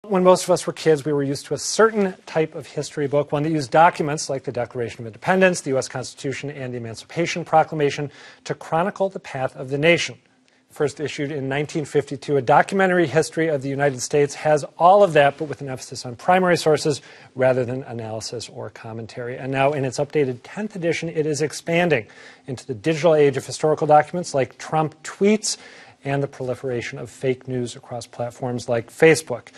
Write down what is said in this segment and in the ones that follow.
When most of us were kids, we were used to a certain type of history book, one that used documents like the Declaration of Independence, the U.S. Constitution, and the Emancipation Proclamation to chronicle the path of the nation. First issued in 1952, a documentary history of the United States has all of that, but with an emphasis on primary sources rather than analysis or commentary. And now in its updated 10th edition, it is expanding into the digital age of historical documents like Trump tweets and the proliferation of fake news across platforms like Facebook.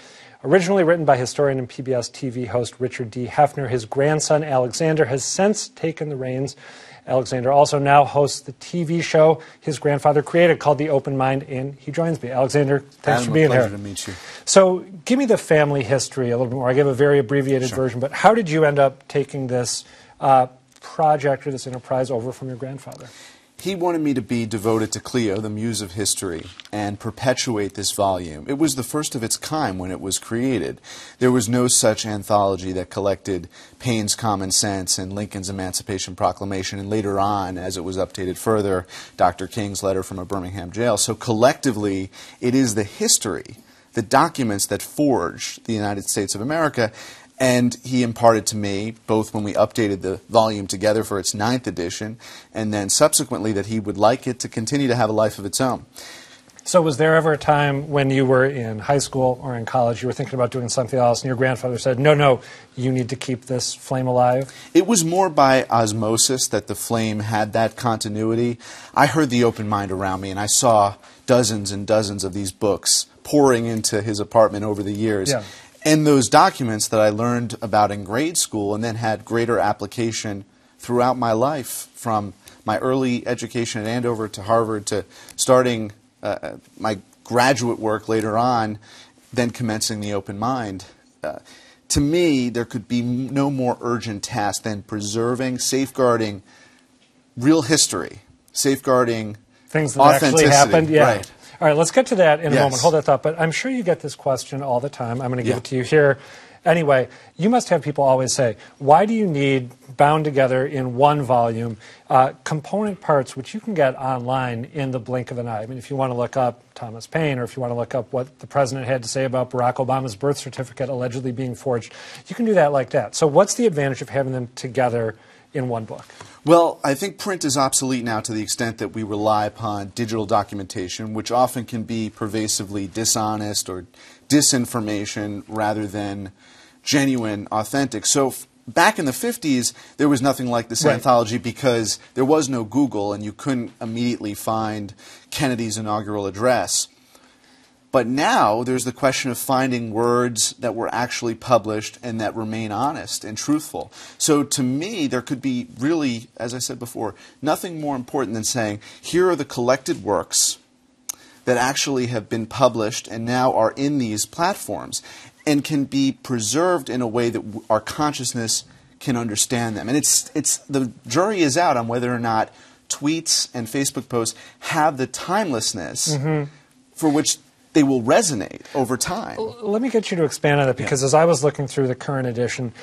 Originally written by historian and PBS TV host Richard D. Heffner, his grandson Alexander has since taken the reins. Alexander also now hosts the TV show his grandfather created called The Open Mind, and he joins me. Alexander, thanks for being here. Pleasure to meet you. So give me the family history a little bit more. I gave a very abbreviated version, but how did you end up taking this project or this enterprise over from your grandfather? He wanted me to be devoted to Cleo, the muse of history, and perpetuate this volume. It was the first of its kind when it was created. There was no such anthology that collected Paine's Common Sense and Lincoln's Emancipation Proclamation, and later on, as it was updated further, Dr. King's letter from a Birmingham jail. So collectively, it is the history, the documents that forged the United States of America. And he imparted to me, both when we updated the volume together for its 9th edition, and then subsequently that he would like it to continue to have a life of its own. So was there ever a time when you were in high school or in college, you were thinking about doing something else, and your grandfather said, no, you need to keep this flame alive? It was more by osmosis that the flame had that continuity. I heard The Open Mind around me, and I saw dozens and dozens of these books pouring into his apartment over the years. Yeah. And those documents that I learned about in grade school and then had greater application throughout my life, from my early education at Andover to Harvard to starting my graduate work later on, then commencing The Open Mind. To me, there could be no more urgent task than preserving, safeguarding real history, safeguarding things that actually happened. Yeah. Right. All right, let's get to that in a Yes. moment. Hold that thought. But I'm sure you get this question all the time. I'm going to give it to you here. Anyway, you must have people always say, why do you need, bound together in one volume, component parts which you can get online in the blink of an eye? I mean, if you want to look up Thomas Paine, or if you want to look up what the president had to say about Barack Obama's birth certificate allegedly being forged, you can do that like that. So what's the advantage of having them together in one book? Well, I think print is obsolete now to the extent that we rely upon digital documentation, which often can be pervasively dishonest or disinformation rather than genuine, authentic. So back in the 50s, there was nothing like this anthology because there was no Google and you couldn't immediately find Kennedy's inaugural address. But now there's the question of finding words that were actually published and that remain honest and truthful. So to me, there could be really, as I said before, nothing more important than saying, here are the collected works that actually have been published and now are in these platforms and can be preserved in a way that our consciousness can understand them. And the jury is out on whether or not tweets and Facebook posts have the timelessness for which they will resonate over time. Let me get you to expand on it, because as I was looking through the current edition,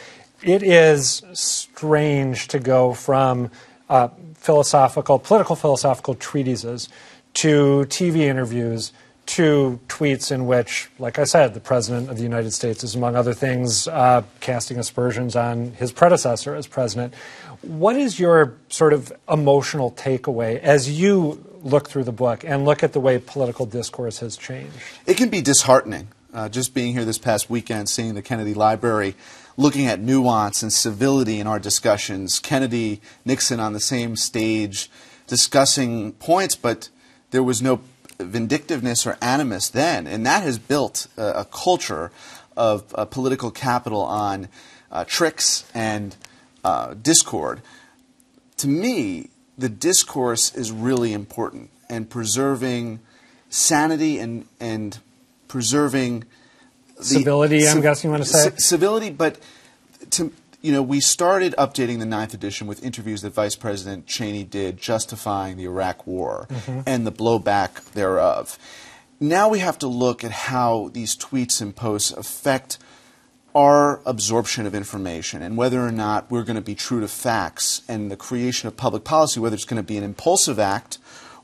it is strange to go from political philosophical treatises to TV interviews to tweets in which, like I said, the President of the United States is, among other things, casting aspersions on his predecessor as president. What is your sort of emotional takeaway as you look through the book and look at the way political discourse has changed? It can be disheartening. Just being here this past weekend, seeing the Kennedy Library, looking at nuance and civility in our discussions, Kennedy, Nixon on the same stage, discussing points, but there was no vindictiveness or animus then, and that has built a culture of political capital on tricks and discord. To me, the discourse is really important, and preserving sanity and preserving civility, I'm guessing you want to say? Civility, but we started updating the 9th edition with interviews that Vice President Cheney did justifying the Iraq War and the blowback thereof. Now we have to look at how these tweets and posts affect our absorption of information and whether or not we're going to be true to facts and the creation of public policy, whether it's going to be an impulsive act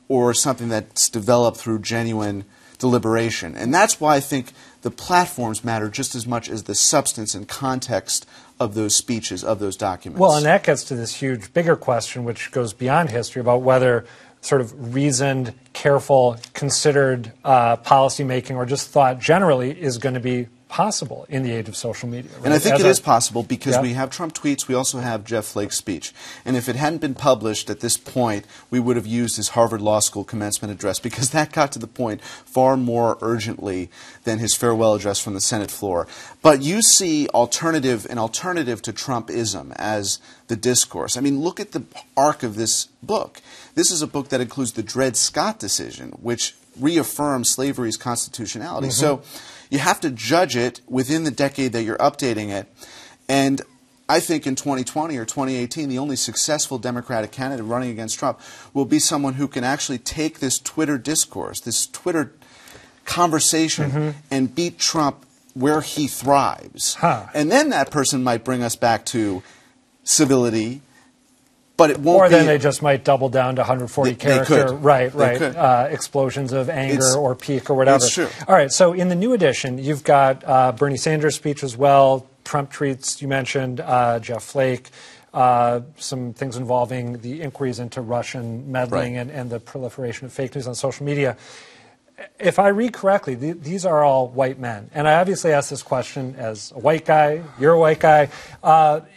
or something that's developed through genuine deliberation. And that's why I think the platforms matter just as much as the substance and context of those speeches, of those documents. Well, and that gets to this huge, bigger question, which goes beyond history, about whether sort of reasoned, careful, considered policymaking or just thought generally is going to be possible in the age of social media. Right? And I think it is possible because we have Trump tweets, we also have Jeff Flake's speech. And if it hadn't been published at this point, we would have used his Harvard Law School commencement address, because that got to the point far more urgently than his farewell address from the Senate floor. But you see an alternative to Trumpism as the discourse. I mean, look at the arc of this book. This is a book that includes the Dred Scott decision, which reaffirms slavery's constitutionality. So you have to judge it within the decade that you're updating it. And I think in 2020 or 2018, the only successful Democratic candidate running against Trump will be someone who can actually take this Twitter discourse, this Twitter conversation, and beat Trump where he thrives. And then that person might bring us back to civility, but it won't Or be... then they just might double down to 140 character, They could. Explosions of anger or pique or whatever. It's true. All right, so in the new edition, you've got Bernie Sanders' speech as well, Trump tweets you mentioned, Jeff Flake, some things involving the inquiries into Russian meddling and the proliferation of fake news on social media. If I read correctly, these are all white men. And I obviously ask this question as a white guy. You're a white guy.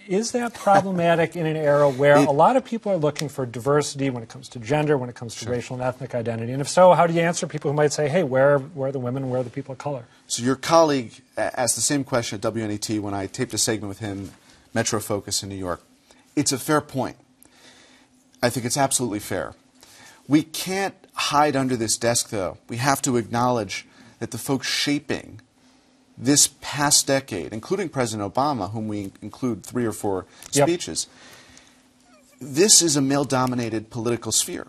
Is that problematic in an era where a lot of people are looking for diversity when it comes to gender, when it comes to racial and ethnic identity? And if so, how do you answer people who might say, hey, where are the women, where are the people of color? So your colleague asked the same question at WNET when I taped a segment with him, Metro Focus in New York. It's a fair point. I think it's absolutely fair. We can't hide under this desk, though. We have to acknowledge that the folks shaping this past decade, including President Obama, whom we include 3 or 4 speeches, this is a male-dominated political sphere.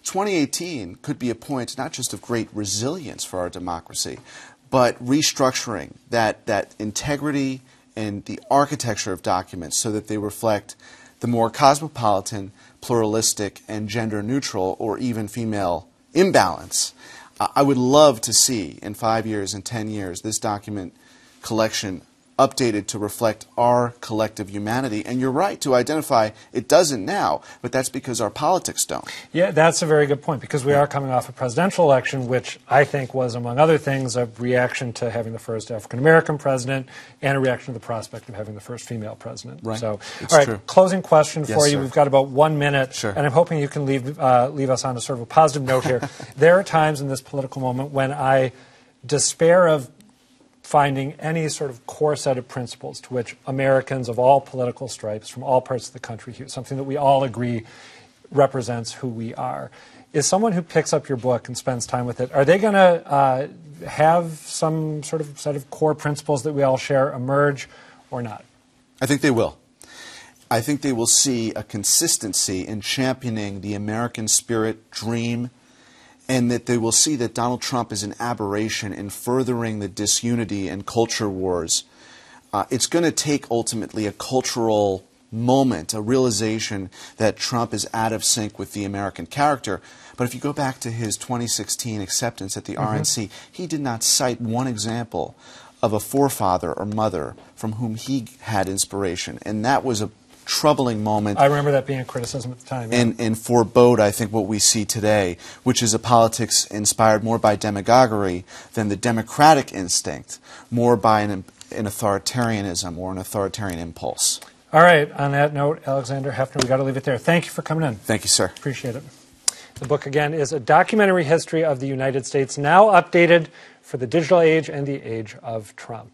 2018 could be a point not just of great resilience for our democracy, but restructuring that integrity and the architecture of documents so that they reflect the more cosmopolitan, pluralistic, and gender-neutral, or even female imbalance. I would love to see in 5 years and 10 years this document collection updated to reflect our collective humanity. And you're right to identify it doesn't now, but that's because our politics don't. Yeah, that's a very good point, because we are coming off a presidential election, which I think was, among other things, a reaction to having the first African-American president and a reaction to the prospect of having the first female president. Right. So, it's all right, true. Closing question for you. Sir. We've got about 1 minute, Sure. and I'm hoping you can leave us on a sort of a positive note here. There are times in this political moment when I despair of finding any sort of core set of principles to which Americans of all political stripes from all parts of the country, something that we all agree represents who we are. Is someone who picks up your book and spends time with it, are they going to have some sort of set of core principles that we all share emerge or not? I think they will. I think they will see a consistency in championing the American spirit, dream, and that they will see that Donald Trump is an aberration in furthering the disunity and culture wars. It's going to take ultimately a cultural moment, a realization that Trump is out of sync with the American character. But if you go back to his 2016 acceptance at the RNC, he did not cite one example of a forefather or mother from whom he had inspiration. And that was a troubling moment. I remember that being a criticism at the time. Yeah. And forebode, I think, what we see today, which is a politics inspired more by demagoguery than the democratic instinct, more by an authoritarianism or an authoritarian impulse. All right. On that note, Alexander Heffner, we've got to leave it there. Thank you for coming in. Thank you, sir. Appreciate it. The book, again, is A Documentary History of the United States, now updated for the digital age and the age of Trump.